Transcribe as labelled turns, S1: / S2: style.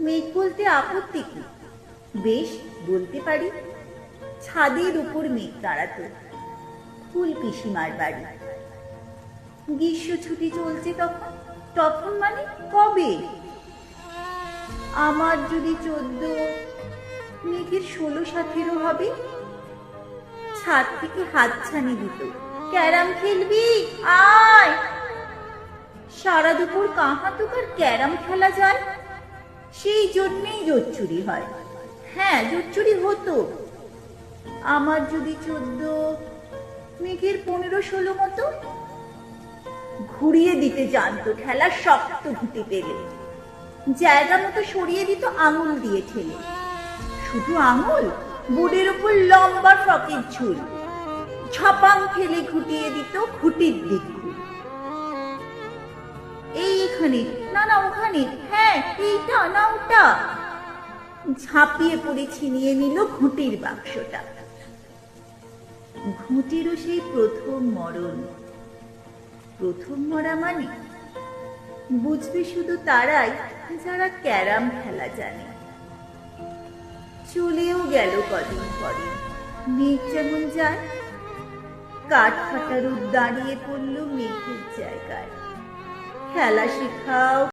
S1: মেঘ বলতে আপত্তি কি? বেশ, বলতে পারি। ছাদের উপর মেঘ দাঁড়াতো, ফুল পিসিমার বাড়ি। গ্রীষ্ম ছুটি চলছে তখন। তখন মানে কবে? আমার যদি 14, মেঘের 16-17 হবে। ছাদ থেকে হাতছানি দিত, ক্যারাম খেলবি, আয়। সারা দুপুর কাহা তোকার ক্যারাম খেলা যায়। সেই জন্যেই জোচ্চুরি হয়। হ্যাঁ, জোচ্চুরি হতো। আমার যদি 14, মেঘের 15-16 মতো। ঘুরিয়ে দিতে জানতো খেলা, শক্ত ঘুঁটি পেলে জায়গা মতো সরিয়ে দিত আঙুল দিয়ে ঠেলে। শুধু আঙুল, বুড়ের উপর লম্বা ফ্রকের ঝুল। ছপাং ফেলে ঘুটিয়ে দিত ঘুটির দিক। এইখানে না, না ওখানে, হ্যাঁ এইটা না ওটা। ঝাঁপিয়ে পড়ে ছিনিয়ে নিল ঘুঁটির বাক্সটা। ঘুঁটিরও সেই প্রথম মরণ। প্রথম মরা মানে বুঝবে শুধু তারাই যারা ক্যারাম খেলা জানে। চলেও গেল কদিন পরে। মেঘ যেমন যায়, কাঠ ফাটা রোদ দাঁড়িয়ে পড়ল মেঘের জায়গায়। খেলা শেখাও